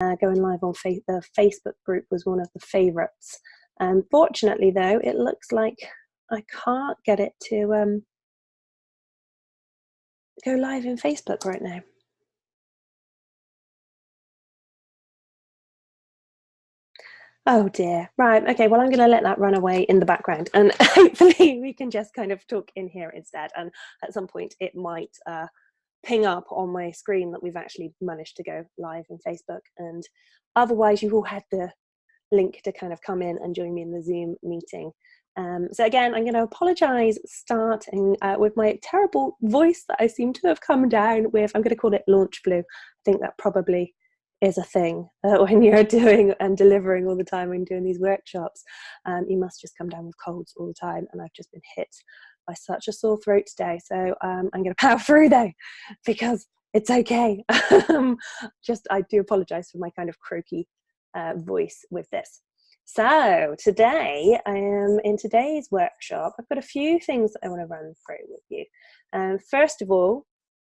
going live on the Facebook group was one of the favorites. Fortunately though, it looks like I can't get it to go live in Facebook right now. Oh dear. Right. Okay. Well, I'm going to let that run away in the background, and hopefully we can just kind of talk in here instead. And at some point it might ping up on my screen that we've actually managed to go live in Facebook. And otherwise you will have the link to kind of come in and join me in the Zoom meeting. So again, I'm going to apologize starting with my terrible voice that I seem to have come down with. I'm going to call it launch flu. I think that probably is a thing when you're doing and delivering all the time when doing these workshops. You must just come down with colds all the time, and I've just been hit by such a sore throat today. So I'm going to power through though, because it's okay. I do apologize for my kind of croaky voice with this. So today, in today's workshop, I've got a few things that I want to run through with you. First of all,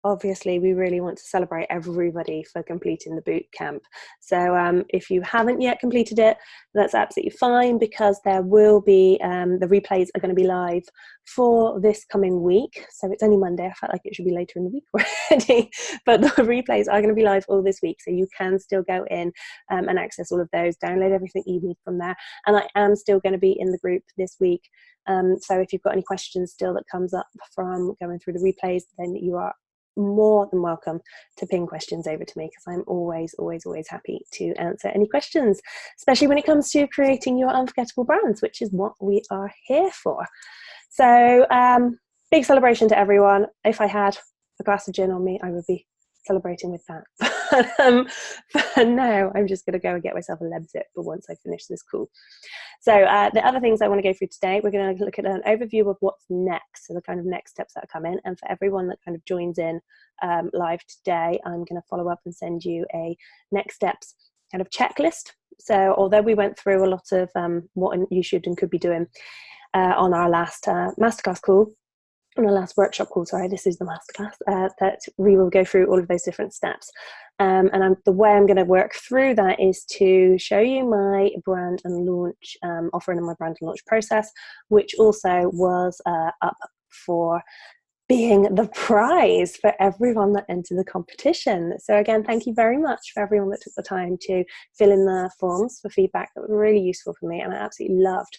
obviously, we really want to celebrate everybody for completing the boot camp. So if you haven't yet completed it, that's absolutely fine, because there will be, the replays are going to be live for this coming week. So it's only Monday. I felt like it should be later in the week already, but the replays are going to be live all this week. So you can still go in and access all of those, download everything you need from there. And I am still going to be in the group this week. So if you've got any questions still that comes up from going through the replays, then you are more than welcome to ping questions over to me, because I'm always happy to answer any questions, especially when it comes to creating your unforgettable brands, which is what we are here for. So big celebration to everyone. If I had a glass of gin on me, I would be celebrating with that. For now, I'm just going to go and get myself a Lebzip for once I finish this call. So the other things I want to go through today, we're going to look at an overview of what's next, so the kind of next steps that are coming. And for everyone that kind of joins in live today, I'm going to follow up and send you a next steps kind of checklist. So although we went through a lot of what you should and could be doing on our last masterclass call, on our last workshop call, sorry, this is the masterclass, that we will go through all of those different steps. And the way I'm going to work through that is to show you my brand and launch offering and my brand and launch process, which also was up for being the prize for everyone that entered the competition. So again, thank you very much for everyone that took the time to fill in the forms for feedback. That was really useful for me, and I absolutely loved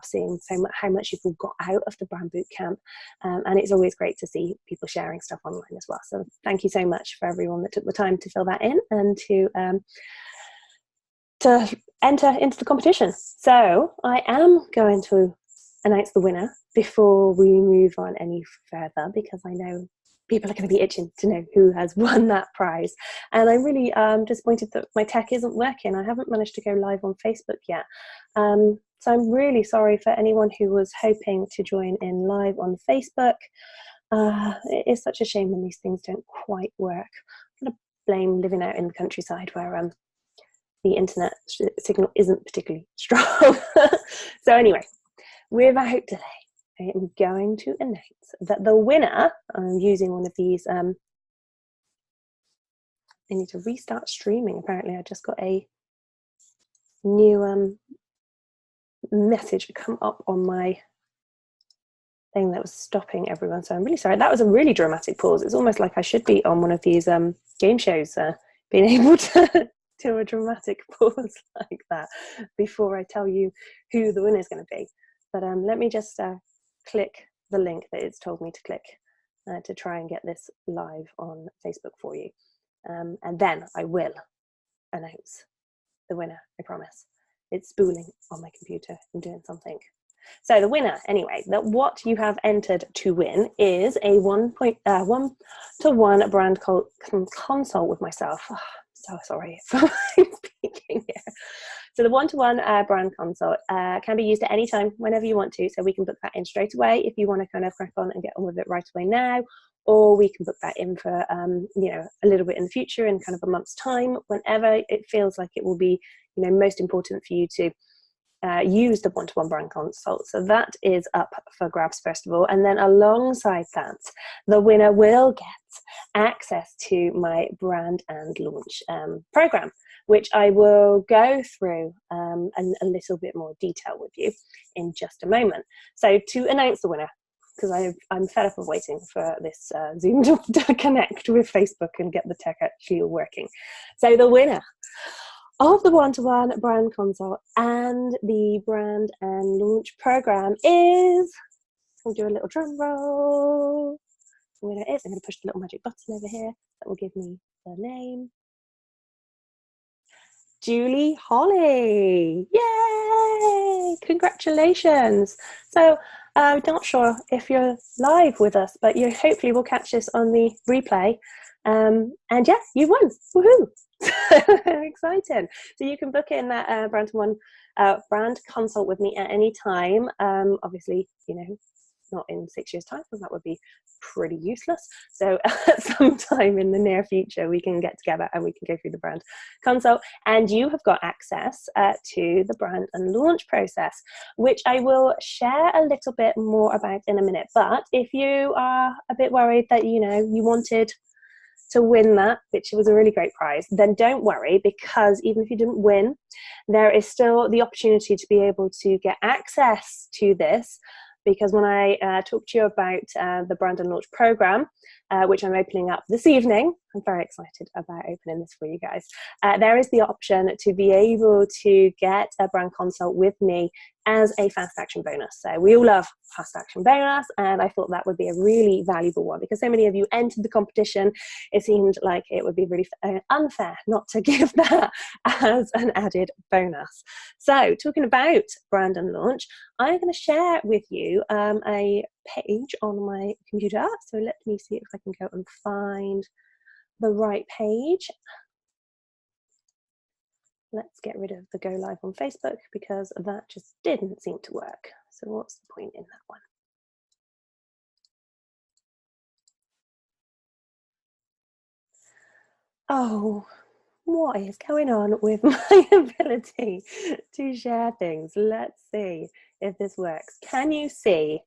seeing how much you've all got out of the brand boot camp. And it's always great to see people sharing stuff online as well. So thank you so much for everyone that took the time to fill that in and to enter into the competition. So I am going to announce the winner before we move on any further, because I know people are going to be itching to know who has won that prize. And I'm really disappointed that my tech isn't working. I haven't managed to go live on Facebook yet. So I'm really sorry for anyone who was hoping to join in live on Facebook. It is such a shame when these things don't quite work. I'm going to blame living out in the countryside where the internet signal isn't particularly strong. So anyway, without delay, I am going to announce that the winner, I'm using one of these, I need to restart streaming. Apparently I just got a new message come up on my thing that was stopping everyone. So I'm really sorry. That was a really dramatic pause. It's almost like I should be on one of these game shows, being able to do a dramatic pause like that before I tell you who the winner is going to be. But let me just click the link that it's told me to click to try and get this live on Facebook for you. And then I will announce the winner, I promise. It's spooling on my computer and doing something. So the winner, anyway, what you have entered to win is a 1-to-1 brand consult with myself. Oh, so sorry for speaking here. So the 1-to-1 brand consult can be used at any time, whenever you want to. So we can book that in straight away if you want to kind of crack on and get on with it right away now, or we can book that in for a little bit in the future, in kind of a month's time, whenever it feels like it will be most important for you to use the one-to-one brand consult. So that is up for grabs first of all, and then alongside that, the winner will get access to my Brand and Launch program, which I will go through in a little bit more detail with you in just a moment. So to announce the winner, because I'm fed up of waiting for this Zoom to connect with Facebook and get the tech actually working. So the winner of the one-to-one brand consult and the Brand and Launch program is, we'll do a little drum roll. The winner is, I'm going to push the little magic button over here that will give me the name. Julie Holly. Yay! Congratulations. So I'm not sure if you're live with us, but you hopefully will catch this on the replay. And yeah, you won. Woohoo! Exciting. So you can book in that brand consult with me at any time. Obviously, you know, not in 6 years' time, because that would be pretty useless. So sometime in the near future, we can get together and we can go through the brand consult. And you have got access to the Brand and Launch process, which I will share a little bit more about in a minute. But if you are a bit worried that, you know, you wanted to win that, which was a really great prize, then don't worry, because even if you didn't win, there is still the opportunity to be able to get access to this. Because when I talk to you about the Brand and Launch program, which I'm opening up this evening, I'm very excited about opening this for you guys. There is the option to be able to get a brand consult with me as a fast action bonus. So we all love fast action bonus, and I thought that would be a really valuable one because so many of you entered the competition. It seemed like it would be really unfair not to give that as an added bonus. So talking about Brand and Launch, I'm going to share with you a page on my computer. So let me see if I can go and find the right page. Let's get rid of the go live on Facebook because that just didn't seem to work. So what's the point in that one? Oh, what is going on with my ability to share things? Let's see if this works. Can you see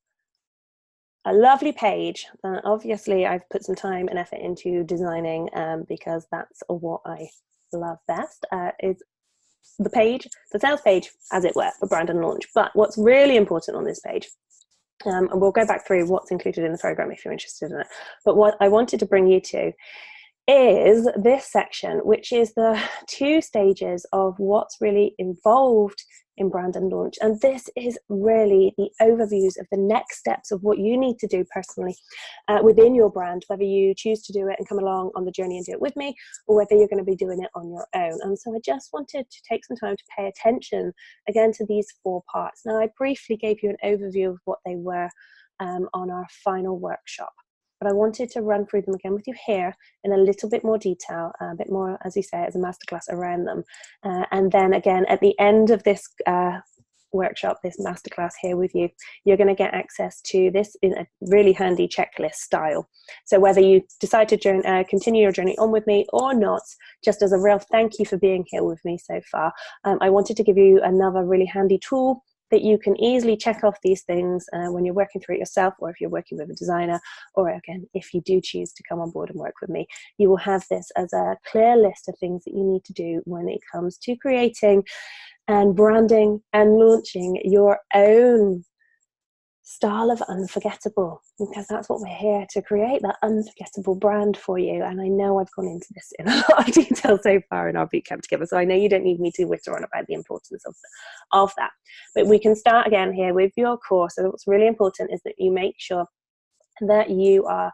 a lovely page that obviously I've put some time and effort into designing because that's what I love best, is the page, the sales page, as it were, for Brand and Launch. But what's really important on this page, and we'll go back through what's included in the program if you're interested in it, but what I wanted to bring you to is this section, which is the 2 stages of what's really involved in Brand and Launch. And this is really the overviews of the next steps of what you need to do personally within your brand, whether you choose to do it and come along on the journey and do it with me, or whether you're going to be doing it on your own. And so I just wanted to take some time to pay attention again to these 4 parts. Now, I briefly gave you an overview of what they were on our final workshop, but I wanted to run through them again with you here in a little bit more detail, a bit more, as you say, as a masterclass around them. And then again, at the end of this workshop, this masterclass here with you, you're going to get access to this in a really handy checklist style. So whether you decide to continue your journey on with me or not, just as a real thank you for being here with me so far, I wanted to give you another really handy tool that you can easily check off these things when you're working through it yourself, or if you're working with a designer, or again, if you do choose to come on board and work with me, you will have this as a clear list of things that you need to do when it comes to creating and branding and launching your own style of unforgettable, because that's what we're here to create, that unforgettable brand for you. And I know I've gone into this in a lot of detail so far in our bootcamp together, so I know you don't need me to whitter on about the importance of that. But we can start again here with your course. So what's really important is that you make sure that you are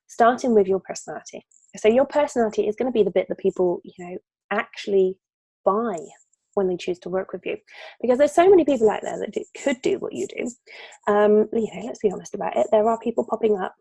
starting with your personality. So your personality is going to be the bit that people, you know, actually buy when they choose to work with you, because there's so many people out there that could do what you do. You know, let's be honest about it. There are people popping up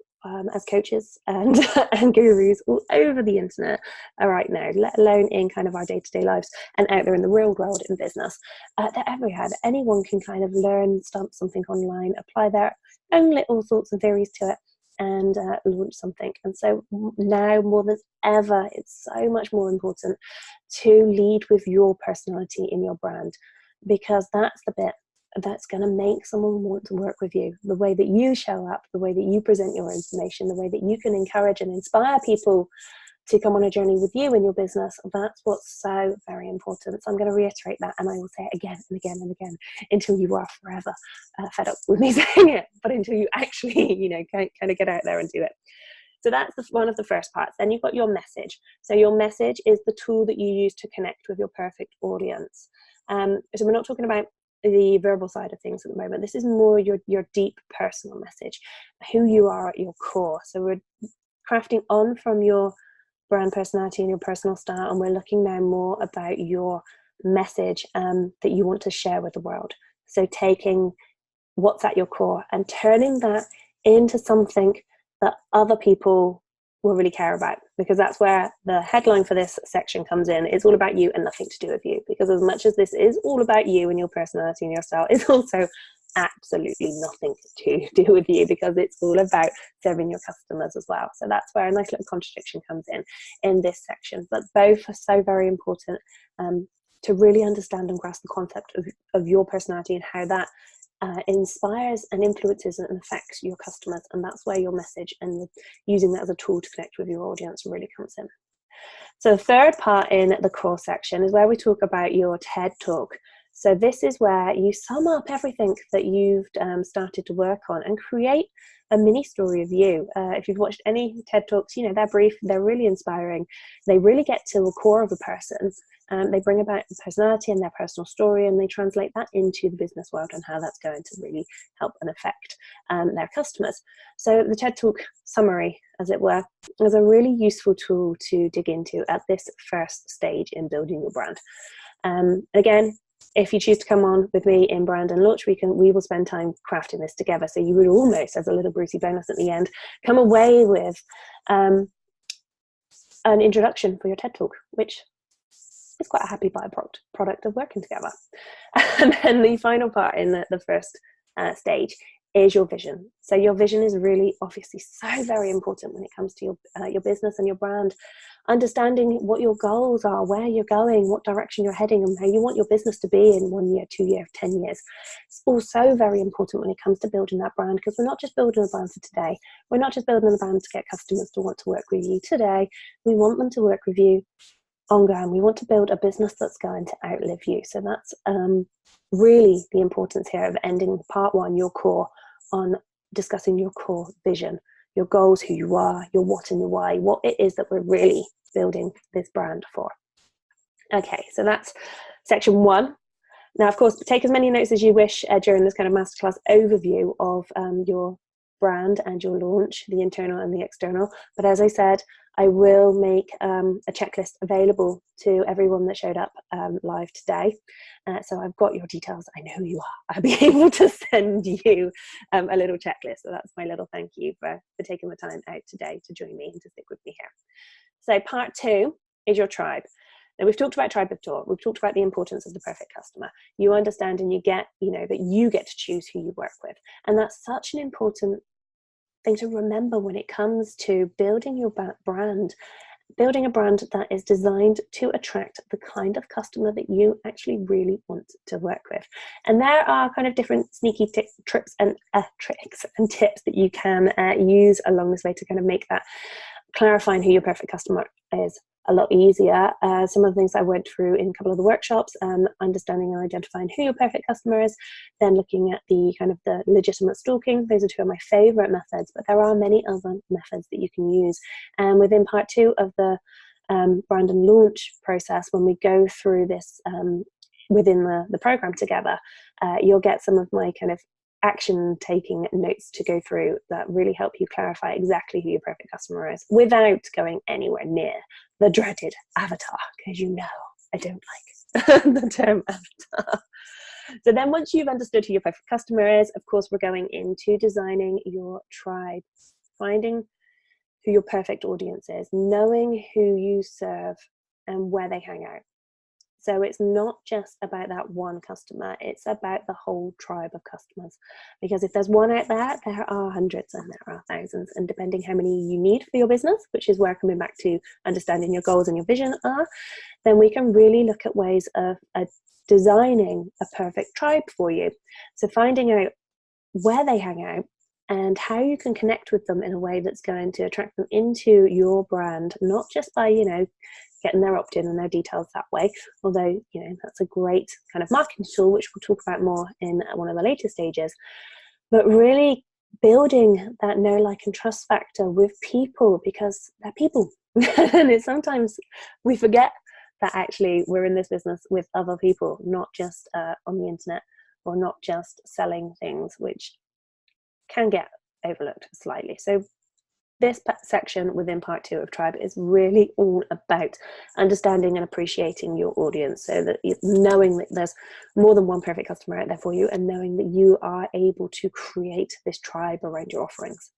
as coaches and and gurus all over the internet right now, let alone in kind of our day-to-day lives and out there in the real world in business. They're everywhere. Anyone can kind of learn something online, apply their own little sorts of theories to it, and launch something. And so now more than ever, it's so much more important to lead with your personality in your brand. because that's the bit that's going to make someone want to work with you. The way that you show up, the way that you present your information, the way that you can encourage and inspire people to come on a journey with you in your business, that's what's so very important. So I'm going to reiterate that, and I will say it again and again and again until you are forever fed up with me saying it, but until you actually, kind of get out there and do it. So that's one of the first parts. Then you've got your message. So your message is the tool that you use to connect with your perfect audience. So we're not talking about the verbal side of things at the moment. This is more your deep personal message, who you are at your core. So we're crafting on from your brand personality and your personal style, and we're looking now more about your message that you want to share with the world. So taking what's at your core and turning that into something that other people will really care about, because that's where the headline for this section comes in. It's all about you and nothing to do with you, because as much as this is all about you and your personality and your style, it's also absolutely nothing to do with you, because it's all about serving your customers as well. So that's where a nice little contradiction comes in this section, but both are so very important to really understand and grasp the concept of your personality and how that inspires and influences and affects your customers. And that's where your message and using that as a tool to connect with your audience really comes in. So the third part in the core section is where we talk about your TED Talk. So this is where you sum up everything that you've started to work on and create a mini story of you. If you've watched any TED Talks, they're brief, they're really inspiring. They really get to the core of a person. They bring about personality and their personal story, and they translate that into the business world and how that's going to really help and affect their customers. So the TED Talk summary, as it were, is a really useful tool to dig into at this first stage in building your brand. Again, if you choose to come on with me in Brand and Launch, we will spend time crafting this together. So you would almost, as a little Brucey bonus at the end, come away with an introduction for your TED Talk, which is quite a happy byproduct of working together. And then the final part in the first stage is your vision. So your vision is really obviously so very important when it comes to your business and your brand. Understanding what your goals are, where you're going, what direction you're heading, and how you want your business to be in 1 year, 2 years, 10 years. It's also very important when it comes to building that brand, because we're not just building a brand for today. We're not just building a brand to get customers to want to work with you today. We want them to work with you ongoing. We want to build a business that's going to outlive you. So that's really the importance here of ending part one, your core, on discussing your core vision, your goals, who you are, your what and your why, what it is that we're really building this brand for. Okay, so that's section one. Now, of course, take as many notes as you wish during this kind of masterclass overview of your brand and your launch, the internal and the external. But as I said, I will make a checklist available to everyone that showed up live today. So I've got your details. I know who you are. I'll be able to send you a little checklist. So that's my little thank you for taking the time out today to join me and to stick with me here. So part two is your tribe. Now, we've talked about tribe before. We've talked about the importance of the perfect customer. You understand and you get, that you get to choose who you work with. And that's such an important thing to remember when it comes to building your brand, building a brand that is designed to attract the kind of customer that you actually really want to work with. And there are kind of different sneaky tricks and tips that you can use along this way to kind of make that clarifying who your perfect customer is a lot easier. Some of the things I went through in a couple of the workshops, understanding and identifying who your perfect customer is, then looking at the kind of the legitimate stalking. Those are two of my favorite methods, but there are many other methods that you can use. And within part two of the brand and launch process, when we go through this within the program together, you'll get some of my kind of action taking notes to go through that really help you clarify exactly who your perfect customer is without going anywhere near the dreaded avatar, because I don't like the term avatar. So then once you've understood who your perfect customer is, of course, we're going into designing your tribe, finding who your perfect audience is, knowing who you serve and where they hang out. So it's not just about that one customer, it's about the whole tribe of customers. Because if there's one out there, there are hundreds and there are thousands. And depending how many you need for your business, which is where coming back to understanding your goals and your vision are, then we can really look at ways of designing a perfect tribe for you. So finding out where they hang out and how you can connect with them in a way that's going to attract them into your brand, not just by, getting their opt-in and their details that way, although, that's a great kind of marketing tool, which we'll talk about more in one of the later stages, but really building that know, like, and trust factor with people, because they're people. And it's sometimes we forget that actually we're in this business with other people, not just on the internet, or not just selling things, which can get overlooked slightly. So this section within part 2 of Tribe is really all about understanding and appreciating your audience, so that knowing that there's more than one perfect customer out there for you, and knowing that you are able to create this tribe around your offerings.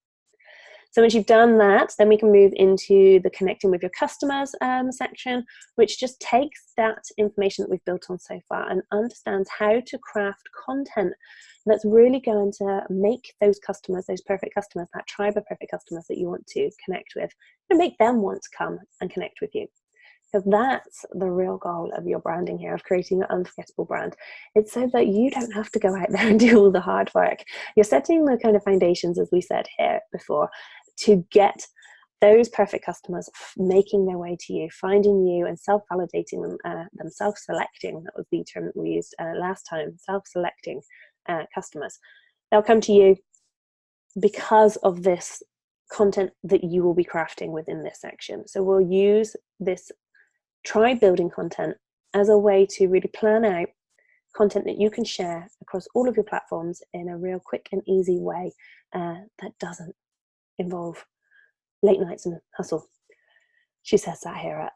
So once you've done that, then we can move into the connecting with your customers section, which just takes that information that we've built on so far and understands how to craft content that's really going to make those customers, those perfect customers, that tribe of perfect customers that you want to connect with, and make them want to come and connect with you. Because that's the real goal of your branding here, of creating an unforgettable brand. It's so that you don't have to go out there and do all the hard work. You're setting the kind of foundations, as we said here before, to get those perfect customers making their way to you, finding you and self-validating them, self-selecting. That was the term that we used last time, self-selecting customers. They'll come to you because of this content that you will be crafting within this section. So we'll use this tribe building content as a way to really plan out content that you can share across all of your platforms in a real quick and easy way that doesn't involve late nights and hustle. She says that here at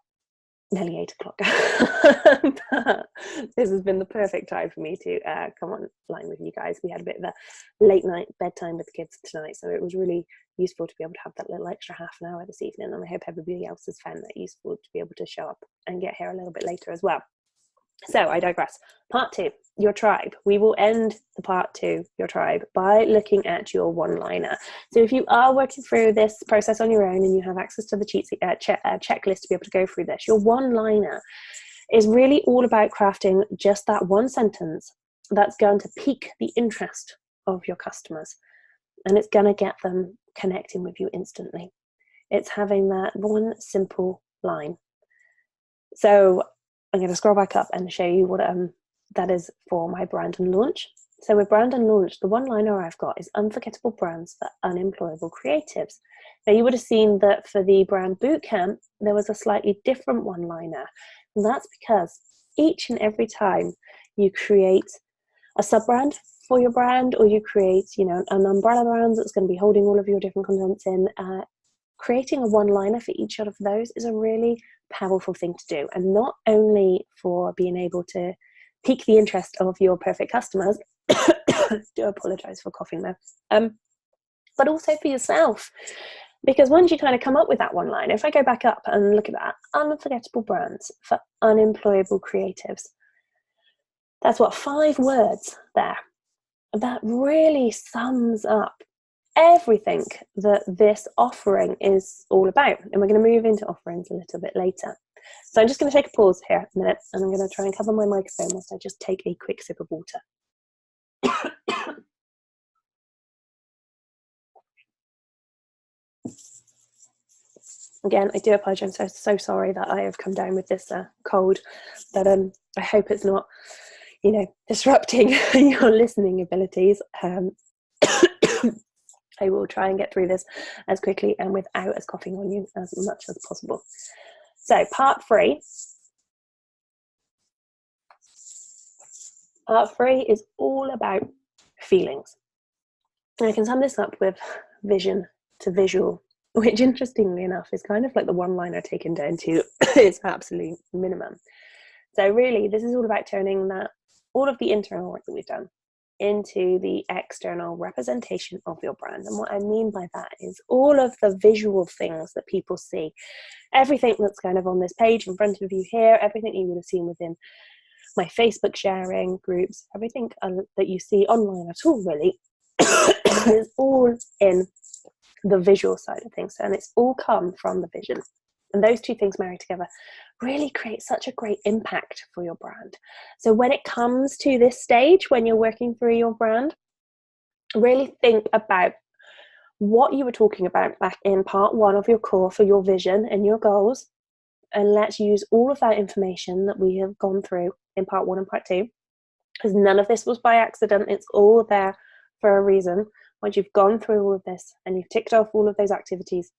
nearly 8 o'clock. But this has been the perfect time for me to come online with you guys. We had a bit of a late night bedtime with the kids tonight, so it was really useful to be able to have that little extra half an hour this evening, and I hope everybody else has found that useful to be able to show up and get here a little bit later as well. So I digress. Part 2, your tribe. We will end the part 2, your tribe, by looking at your one-liner. So if you are working through this process on your own and you have access to the checklist to be able to go through this, your one-liner is really all about crafting just that one sentence that's going to pique the interest of your customers, and it's going to get them connecting with you instantly. It's having that one simple line. So I'm going to scroll back up and show you what that is for my brand and launch. So with brand and launch, the one-liner I've got is unforgettable brands for unemployable creatives. Now you would have seen that for the brand bootcamp, there was a slightly different one-liner. And that's because each and every time you create a sub-brand for your brand, or you create, an umbrella brand that's going to be holding all of your different contents in, creating a one-liner for each of those is a really powerful thing to do. And not only for being able to pique the interest of your perfect customers, do apologize for coughing there, but also for yourself. Because once you kind of come up with that one line, if I go back up and look at that, unforgettable brands for unemployable creatives, that's what, 5 words there. That really sums up everything that this offering is all about. And we're going to move into offerings a little bit later. So I'm just going to take a pause here a minute, and I'm going to try and cover my microphone whilst I just take a quick sip of water. Again, I do apologize. I'm so sorry that I have come down with this cold, but I hope it's not, disrupting your listening abilities. I will try and get through this as quickly and without us coughing on you as much as possible. So part 3. Part 3 is all about feelings. And I can sum this up with vision to visual, which interestingly enough is kind of like the one-liner taken down to its absolute minimum. So really, this is all about turning all of the internal work that we've done, into the external representation of your brand. And what I mean by that is all of the visual things that people see, everything that's kind of on this page in front of you here, everything you would have seen within my Facebook sharing groups, everything that you see online at all really is all in the visual side of things, and it's all come from the vision. And those two things married together really create such a great impact for your brand. So when it comes to this stage, when you're working through your brand, really think about what you were talking about back in part 1 of your core for your vision and your goals. And let's use all of that information that we have gone through in part 1 and part 2, because none of this was by accident. It's all there for a reason. Once you've gone through all of this and you've ticked off all of those activities,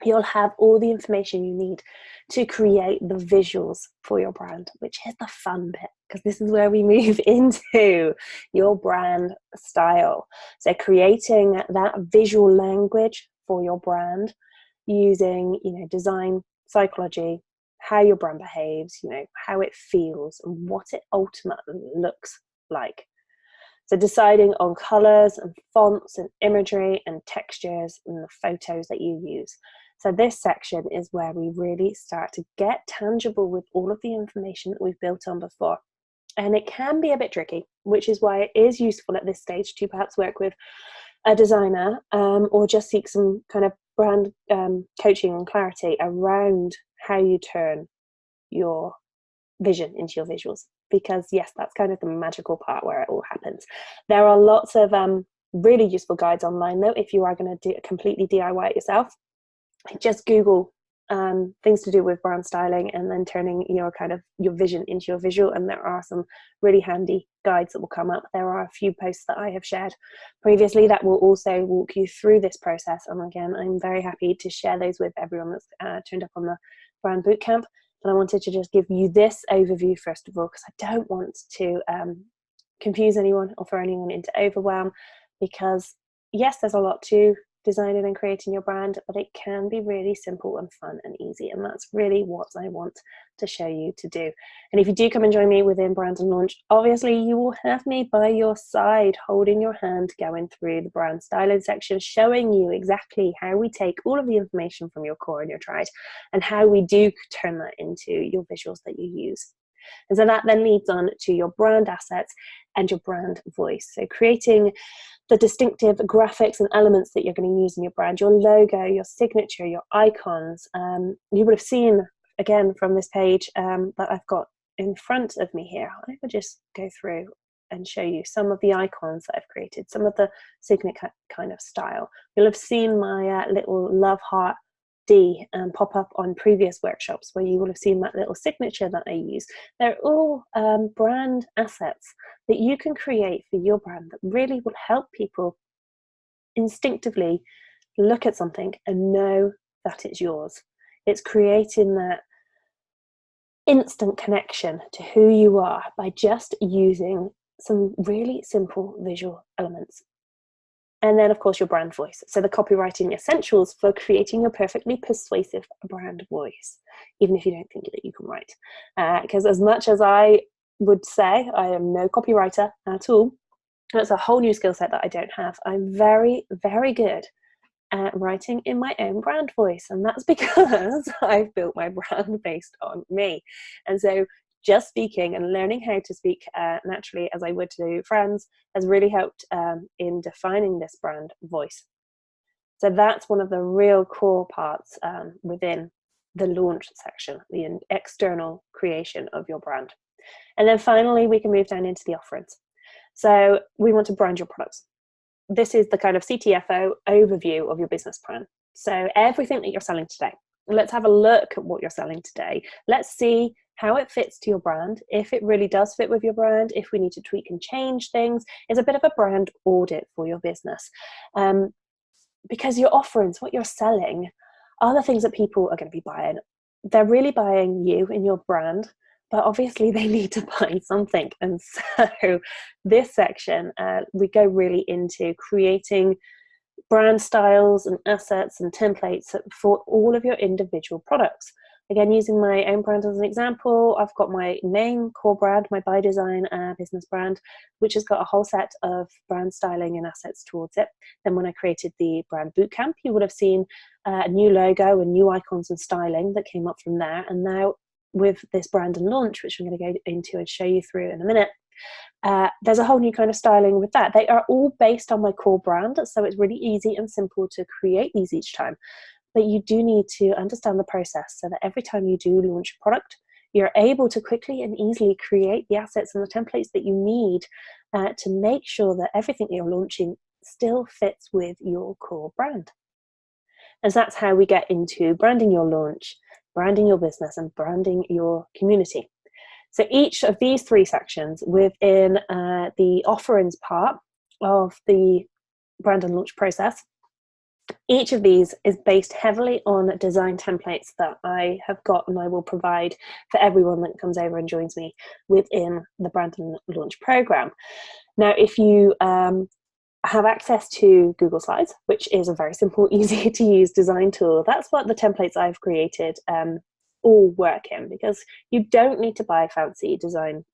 you'll have all the information you need to create the visuals for your brand, which is the fun bit, because this is where we move into your brand style. So creating that visual language for your brand using, design psychology, how your brand behaves, how it feels and what it ultimately looks like. So deciding on colors and fonts and imagery and textures and the photos that you use. So this section is where we really start to get tangible with all of the information that we've built on before. And it can be a bit tricky, which is why it is useful at this stage to perhaps work with a designer or just seek some kind of brand coaching and clarity around how you turn your vision into your visuals. Because yes, that's kind of the magical part where it all happens. There are lots of really useful guides online though, if you are going to do completely DIY it yourself. Just Google things to do with brand styling and then turning your vision into your visual, and there are some really handy guides that will come up. There are a few posts that I have shared previously that will also walk you through this process, and again, I'm very happy to share those with everyone that's turned up on the brand bootcamp. But I wanted to just give you this overview first of all, because I don't want to confuse anyone or throw anyone into overwhelm, because yes, there's a lot to designing and creating your brand, but it can be really simple and fun and easy, and that's really what I want to show you to do. And if you do come and join me within Brand and Launch, obviously you will have me by your side, holding your hand, going through the brand styling section, showing you exactly how we take all of the information from your core and your tribe and how we do turn that into your visuals that you use. And so that then leads on to your brand assets and your brand voice. So creating the distinctive graphics and elements that you're going to use in your brand, your logo, your signature, your icons. You would have seen, again, from this page that I've got in front of me here. I will just go through and show you some of the icons that I've created, some of the signature kind of style. You'll have seen my little love heart D pop up on previous workshops, where you will have seen that little signature that I use. They're all brand assets that you can create for your brand that really will help people instinctively look at something and know that it's yours. It's creating that instant connection to who you are by just using some really simple visual elements. And then, of course, your brand voice. So the copywriting essentials for creating your perfectly persuasive brand voice, even if you don't think that you can write. Because as much as I would say I am no copywriter at all, that's a whole new skill set that I don't have. I'm very, very good at writing in my own brand voice. And that's because I've built my brand based on me. And so just speaking and learning how to speak naturally as I would to friends has really helped in defining this brand voice. So that's one of the real core parts within the launch section, the external creation of your brand. And then finally, we can move down into the offerings. So we want to brand your products. This is the kind of CTFO overview of your business plan. So everything that you're selling today. Let's have a look at what you're selling today. Let's see how it fits to your brand, if it really does fit with your brand, if we need to tweak and change things. It's a bit of a brand audit for your business. Because your offerings, what you're selling, are the things that people are going to be buying. They're really buying you and your brand, but obviously they need to buy something. And so this section, we go really into creating brand styles and assets and templates for all of your individual products. Again, using my own brand as an example, I've got my main core brand, my by design business brand, which has got a whole set of brand styling and assets towards it. Then when I created the brand bootcamp, you would have seen a new logo and new icons and styling that came up from there. And now with this brand and launch, which I'm going to go into and show you through in a minute, there's a whole new kind of styling with that. They are all based on my core brand, so it's really easy and simple to create these each time. But you do need to understand the process so that every time you do launch a product, you're able to quickly and easily create the assets and the templates that you need to make sure that everything you're launching still fits with your core brand. And that's how we get into branding your launch, branding your business, and branding your community. So each of these three sections within the offerings part of the brand and launch process, each of these is based heavily on design templates that I have got and I will provide for everyone that comes over and joins me within the brand and launch program. Now, if you have access to Google Slides, which is a very simple, easy to use design tool, that's what the templates I've created all work in, because you don't need to buy fancy design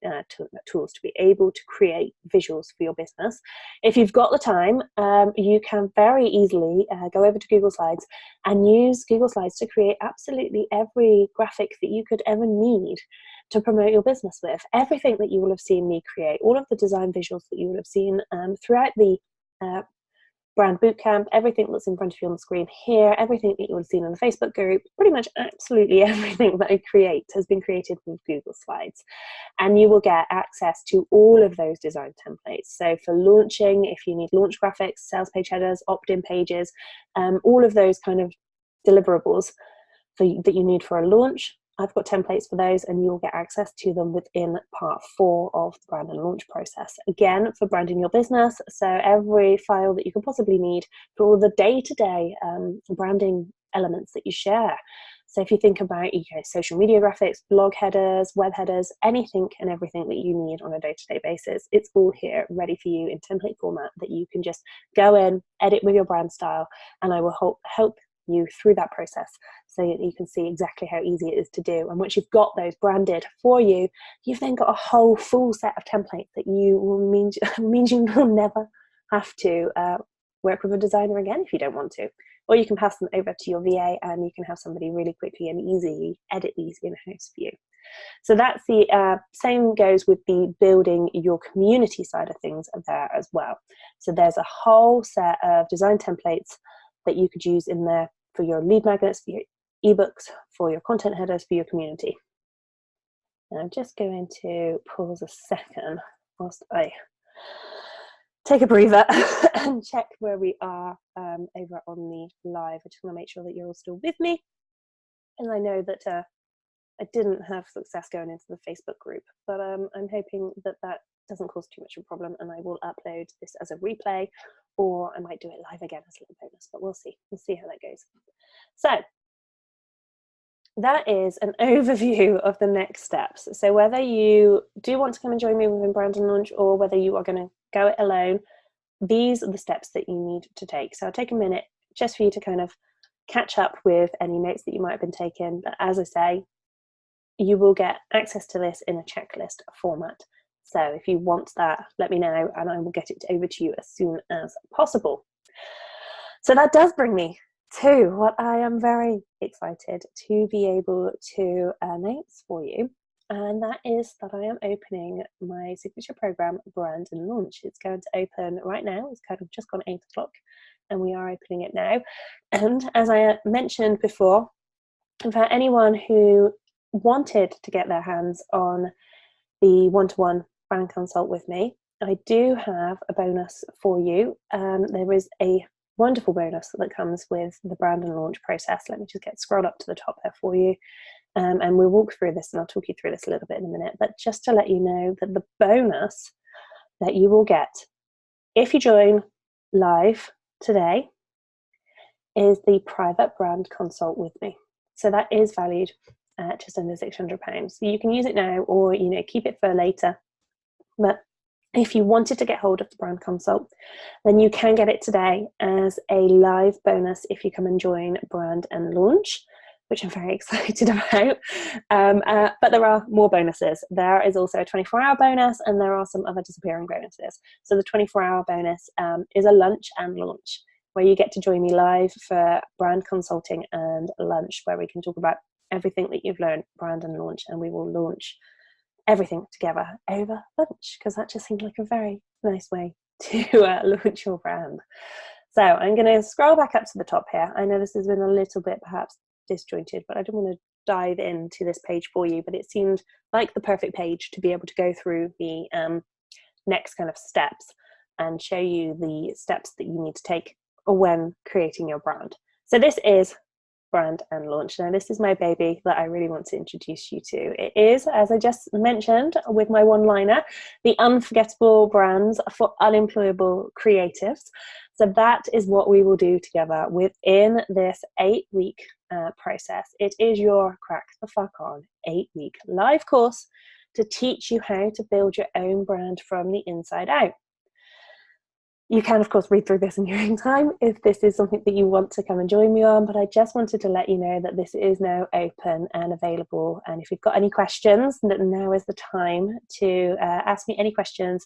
tools to be able to create visuals for your business. If you've got the time, you can very easily go over to Google Slides and use Google Slides to create absolutely every graphic that you could ever need to promote your business with. Everything that you will have seen me create, all of the design visuals that you will have seen throughout the brand bootcamp, everything that's in front of you on the screen here, everything that you would have seen in the Facebook group, pretty much absolutely everything that I create has been created with Google Slides. And you will get access to all of those design templates. So for launching, if you need launch graphics, sales page headers, opt-in pages, all of those kind of deliverables that you need for a launch, I've got templates for those, and you'll get access to them within part 4 of the brand and launch process. Again, for branding your business, so every file that you can possibly need for all the day-to-day branding elements that you share. So if you think about social media graphics, blog headers, web headers, anything and everything that you need on a day-to-day basis, it's all here ready for you in template format that you can just go in, edit with your brand style, and I will help you through that process so that you can see exactly how easy it is to do. And once you've got those branded for you, you've then got a whole full set of templates that means you will never have to work with a designer again if you don't want to. Or you can pass them over to your VA and you can have somebody really quickly and easily edit these in-house for you. So that's the same goes with the building your community side of things there as well. So there's a whole set of design templates that you could use in there for your lead magnets, for your ebooks, for your content headers, for your community. Now I'm just going to pause a second whilst I take a breather and check where we are over on the live. I just want to make sure that you're all still with me. And I know that I didn't have success going into the Facebook group, but I'm hoping that that doesn't cause too much of a problem, and I will upload this as a replay, or I might do it live again as a little bonus, but we'll see how that goes. So that is an overview of the next steps. So whether you do want to come and join me within Brand and Launch, or whether you are going to go it alone, these are the steps that you need to take. So I'll take a minute just for you to kind of catch up with any notes that you might have been taking. But as I say, you will get access to this in a checklist format. So if you want that, let me know and I will get it over to you as soon as possible. So that does bring me to what I am very excited to be able to announce for you. And that is that I am opening my signature program, Brand and Launch. It's going to open right now. It's kind of just gone 8 o'clock and we are opening it now. And as I mentioned before, for anyone who wanted to get their hands on the one-to-one brand consult with me, I do have a bonus for you. There is a wonderful bonus that comes with the Brand and Launch process. Let me just scroll up to the top there for you. And we'll walk through this and I'll talk you through this a little bit in a minute. But just to let you know that the bonus that you will get if you join live today is the private brand consult with me. So that is valued at just under £600. So you can use it now or keep it for later. But if you wanted to get hold of the brand consult, then you can get it today as a live bonus if you come and join Brand and Launch. which I'm very excited about. But there are more bonuses. There is also a 24-hour bonus, and there are some other disappearing bonuses. So the 24-hour bonus is a lunch and launch, where you get to join me live for brand consulting and lunch, where we can talk about everything that you've learned, brand and launch, and we will launch everything together over lunch, because that just seems like a very nice way to launch your brand. So I'm going to scroll back up to the top here. I know this has been a little bit perhaps disjointed, but I don't want to dive into this page for you, but it seemed like the perfect page to be able to go through the next kind of steps and show you the steps that you need to take when creating your brand. So this is Brand and Launch. Now this is my baby that I really want to introduce you to. It is, as I just mentioned with my one-liner, the unforgettable brands for unemployable creatives. So that is what we will do together within this 8-week process. It is your crack the fuck on 8-week live course to teach you how to build your own brand from the inside out. You can, of course, read through this in your own time if this is something that you want to come and join me on, but I just wanted to let you know that this is now open and available. And if you've got any questions, that now is the time to ask me any questions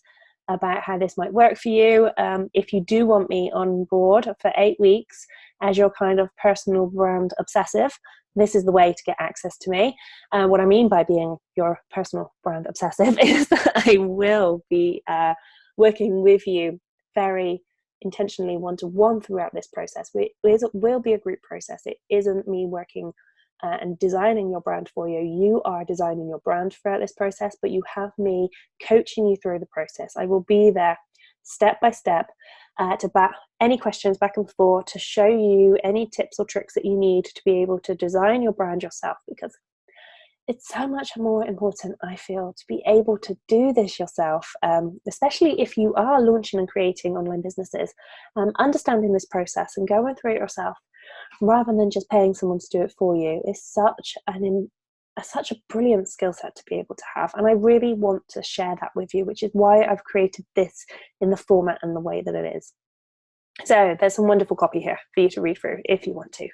about how this might work for you. If you do want me on board for 8 weeks as your kind of personal brand obsessive, this is the way to get access to me. What I mean by being your personal brand obsessive is that I will be working with you very intentionally one-to-one throughout this process. It will be a group process. It isn't me working and designing your brand for you. You are designing your brand throughout this process, but you have me coaching you through the process. I will be there step by step to bat any questions back and forth, to show you any tips or tricks that you need to be able to design your brand yourself, because it's so much more important, I feel, to be able to do this yourself, especially if you are launching and creating online businesses. Understanding this process and going through it yourself, rather than just paying someone to do it for you, is such a brilliant skill set to be able to have. And I really want to share that with you, which is why I've created this in the format and the way that it is. So there's some wonderful copy here for you to read through if you want to.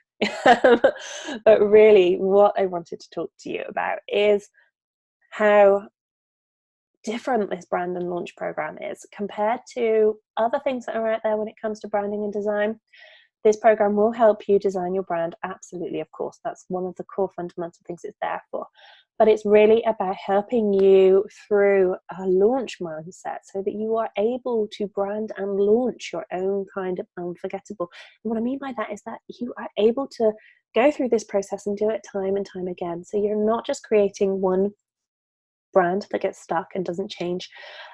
But really what I wanted to talk to you about is how different this brand and launch program is compared to other things that are out there when it comes to branding and design. This program will help you design your brand, absolutely, of course. That's one of the core fundamental things it's there for. But it's really about helping you through a launch mindset so that you are able to brand and launch your own kind of unforgettable. And what I mean by that is that you are able to go through this process and do it time and time again. So you're not just creating one brand that gets stuck and doesn't change.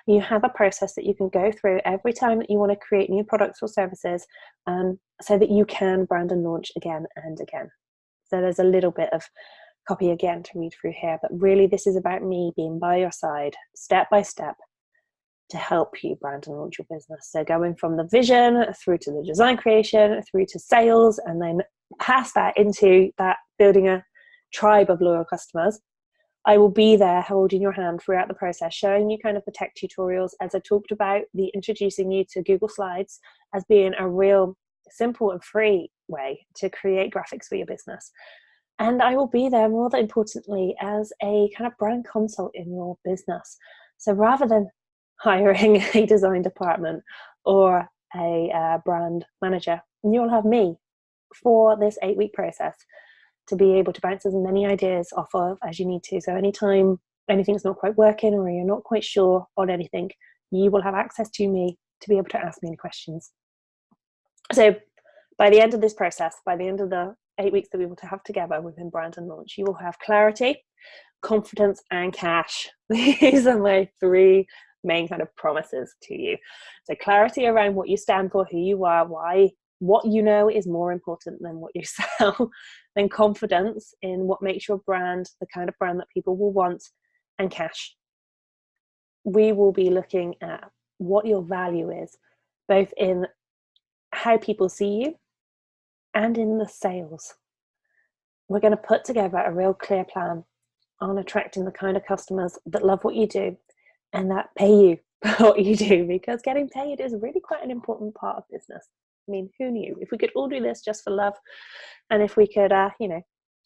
You have a process that you can go through every time that you want to create new products or services, so that you can brand and launch again and again. So there's a little bit of copy again to read through here, but really this is about me being by your side step by step to help you brand and launch your business. So going from the vision through to the design creation, through to sales, and then past that into that building a tribe of loyal customers. I will be there holding your hand throughout the process, showing you kind of the tech tutorials, as I talked about, the introducing you to Google Slides as being a real simple and free way to create graphics for your business. And I will be there, more importantly, as a kind of brand consult in your business. So rather than hiring a design department or a brand manager, you'll have me for this 8-week process to be able to bounce as many ideas off of as you need to. So anytime anything's not quite working or you're not quite sure on anything, you will have access to me to be able to ask me any questions. So by the end of this process, by the end of the 8 weeks that we will have together within Brand and Launch, you will have clarity, confidence, and cash. These are my 3 main kind of promises to you. So clarity around what you stand for, who you are, why, what you know is more important than what you sell. Then confidence in what makes your brand the kind of brand that people will want, and cash. We will be looking at what your value is, both in how people see you and in the sales. We're going to put together a real clear plan on attracting the kind of customers that love what you do and that pay you for what you do, because getting paid is really quite an important part of business. I mean, who knew? If we could all do this just for love, and if we could,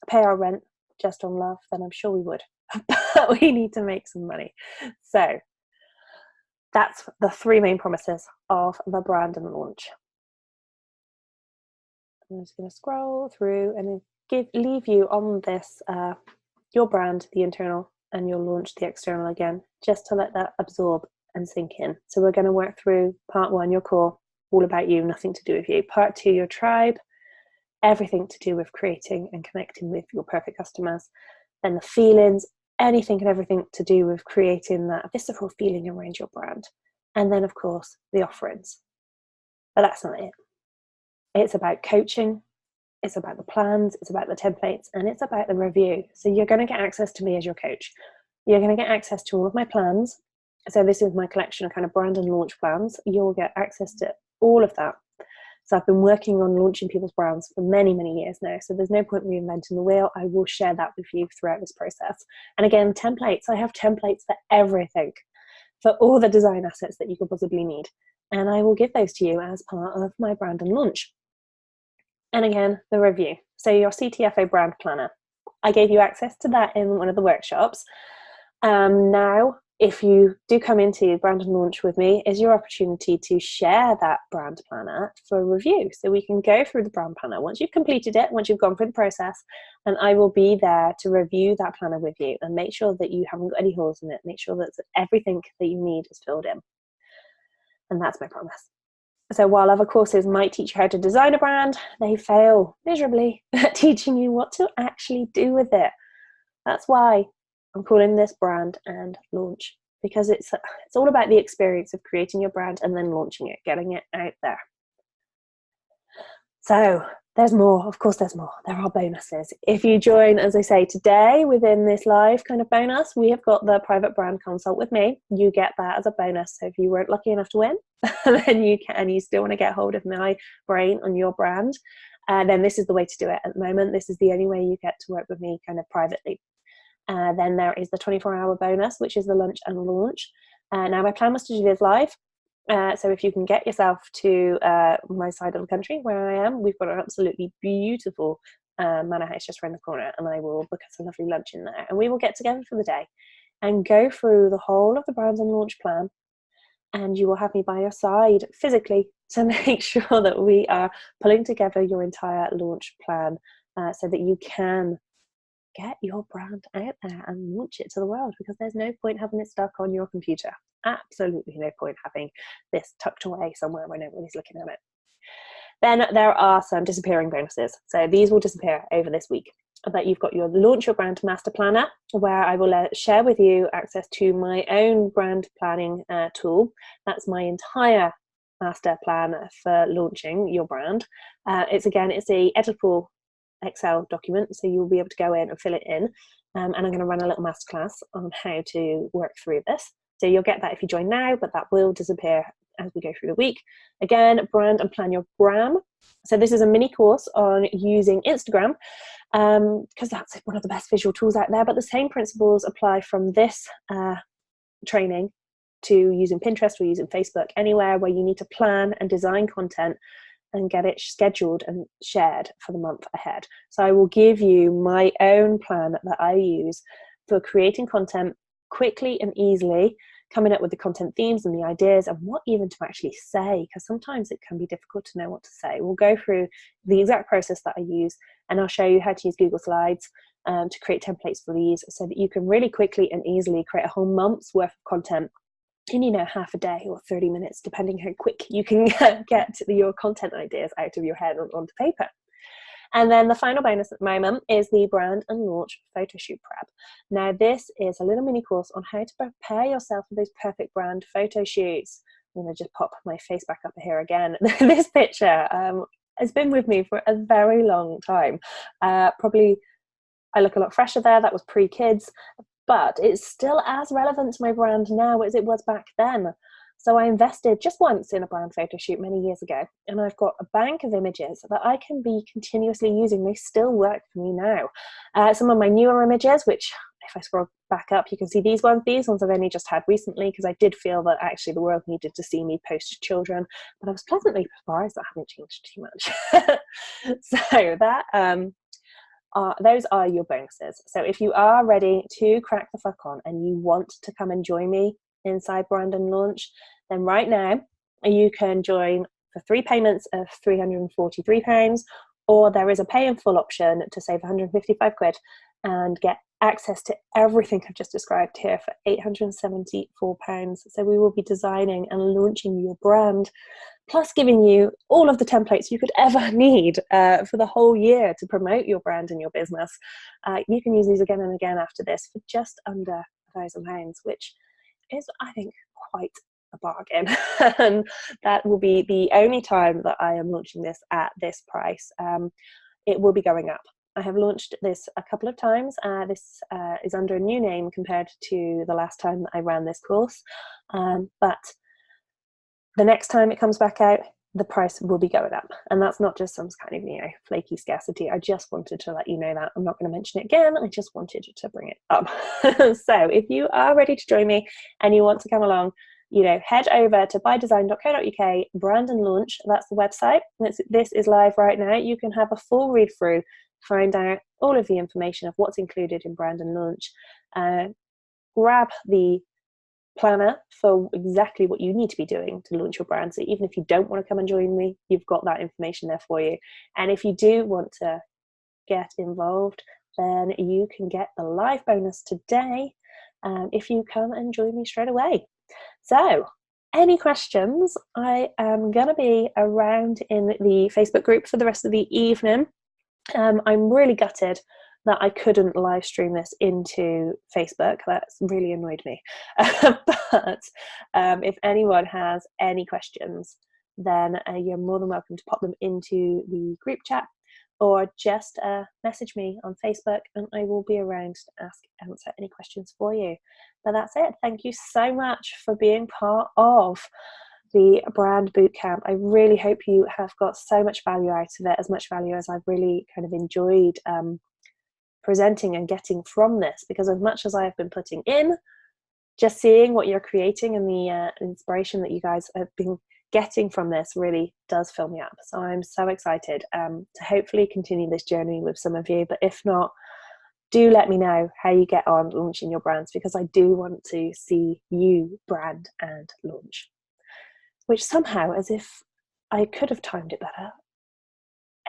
pay our rent just on love, then I'm sure we would. But we need to make some money. So that's the 3 main promises of the brand and launch. I'm just going to scroll through and then leave you on this, your brand, the internal, and your launch, the external, again, just to let that absorb and sink in. So we're going to work through part 1, your core, all about you, nothing to do with you. Part 2, your tribe, everything to do with creating and connecting with your perfect customers. Then the feelings, anything and everything to do with creating that visceral feeling around your brand. And then, of course, the offerings. But that's not it. It's about coaching, it's about the plans, it's about the templates, and it's about the review. So you're going to get access to me as your coach. You're going to get access to all of my plans. So this is my collection of kind of brand and launch plans. You'll get access to all of that. So I've been working on launching people's brands for many, many years now. So there's no point reinventing the wheel. I will share that with you throughout this process. And again, templates. I have templates for everything, for all the design assets that you could possibly need. And I will give those to you as part of my brand and launch. And again, the review. So your CTFO brand planner. I gave you access to that in one of the workshops. Now, if you do come into brand and launch with me, is your opportunity to share that brand planner for review. So we can go through the brand planner once you've completed it, once you've gone through the process, and I will be there to review that planner with you and make sure that you haven't got any holes in it, make sure that everything that you need is filled in. And that's my promise. So while other courses might teach you how to design a brand, they fail miserably at teaching you what to actually do with it. That's why I'm calling this brand and launch, because it's all about the experience of creating your brand and then launching it, getting it out there. So there's more, of course there's more. There are bonuses. If you join, as I say, today within this live kind of bonus, we have got the private brand consult with me. You get that as a bonus. So if you weren't lucky enough to win, then you can, and you still want to get hold of my brain on your brand, then this is the way to do it at the moment. This is the only way you get to work with me kind of privately. Then there is the 24-hour bonus, which is the lunch and launch. Now my plan was to do this live. So if you can get yourself to my side of the country where I am, we've got an absolutely beautiful manor house just around the corner, and I will book us a lovely lunch in there, and we will get together for the day and go through the whole of the brand and launch plan, and you will have me by your side physically to make sure that we are pulling together your entire launch plan so that you can get your brand out there and launch it to the world, because there's no point having it stuck on your computer. Absolutely no point having this tucked away somewhere where nobody's looking at it. Then there are some disappearing bonuses. So these will disappear over this week. But you've got your Launch Your Brand Master Planner, where I will share with you access to my own brand planning tool. That's my entire master plan for launching your brand. It's a editable Excel document, so you'll be able to go in and fill it in, and I'm going to run a little masterclass on how to work through this. So you'll get that if you join now, but that will disappear as we go through the week. Again, brand and plan your gram. So this is a mini course on using Instagram, because that's one of the best visual tools out there, but the same principles apply from this training to using Pinterest or using Facebook, anywhere where you need to plan and design content and get it scheduled and shared for the month ahead. So I will give you my own plan that I use for creating content quickly and easily, coming up with the content themes and the ideas and what even to actually say, because sometimes it can be difficult to know what to say. We'll go through the exact process that I use, and I'll show you how to use Google Slides to create templates for these, so that you can really quickly and easily create a whole month's worth of content in, half a day or 30 minutes, depending how quick you can get your content ideas out of your head onto paper. And then the final bonus at the moment is the Brand and Launch Photo Shoot Prep. Now this is a little mini course on how to prepare yourself for those perfect brand photo shoots. I'm going to just pop my face back up here again. This picture has been with me for a very long time. Probably I look a lot fresher there. That was pre-kids. But it's still as relevant to my brand now as it was back then. So I invested just once in a brand photo shoot many years ago, and I've got a bank of images that I can be continuously using. They still work for me now. Some of my newer images, which if I scroll back up, you can see these ones. These ones I've only just had recently, because I did feel that actually the world needed to see me post children, but I was pleasantly surprised that I haven't changed too much. So that those are your bonuses. So if you are ready to crack the fuck on and you want to come and join me inside Brand and Launch, then right now you can join for 3 payments of £343, or there is a pay in full option to save 155 quid and get access to everything I've just described here for £874. So we will be designing and launching your brand, plus giving you all of the templates you could ever need for the whole year to promote your brand and your business. You can use these again and again after this for just under £1,000, which is, I think, quite a bargain. And that will be the only time that I am launching this at this price. It will be going up. I have launched this a couple of times. This is under a new name compared to the last time that I ran this course. But the next time it comes back out, the price will be going up. And that's not just some kind of, flaky scarcity. I just wanted to let you know that. I'm not going to mention it again. I just wanted to bring it up. So if you are ready to join me and you want to come along, head over to bydesign.co.uk, Brand and Launch. That's the website. This is live right now. You can have a full read through, find out all of the information of what's included in Brand and Launch. Grab the planner for exactly what you need to be doing to launch your brand. So even if you don't want to come and join me, you've got that information there for you. And if you do want to get involved, then you can get the live bonus today if you come and join me straight away. So any questions? I am going to be around in the Facebook group for the rest of the evening. I'm really gutted that I couldn't live stream this into Facebook. That's really annoyed me. But if anyone has any questions, then you're more than welcome to pop them into the group chat, or just message me on Facebook and I will be around to answer any questions for you. But that's it. Thank you so much for being part of the Brand Bootcamp. I really hope you have got so much value out of it, as much value as I've really kind of enjoyed presenting and getting from this, because as much as I have been putting in, just seeing what you're creating and the inspiration that you guys have been getting from this really does fill me up. So I'm so excited to hopefully continue this journey with some of you. But if not, do let me know how you get on launching your brands, because I do want to see you brand and launch. Which somehow, as if I could have timed it better,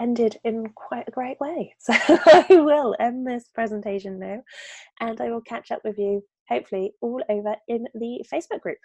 ended in quite a great way. So I will end this presentation now, and I will catch up with you hopefully all over in the Facebook group.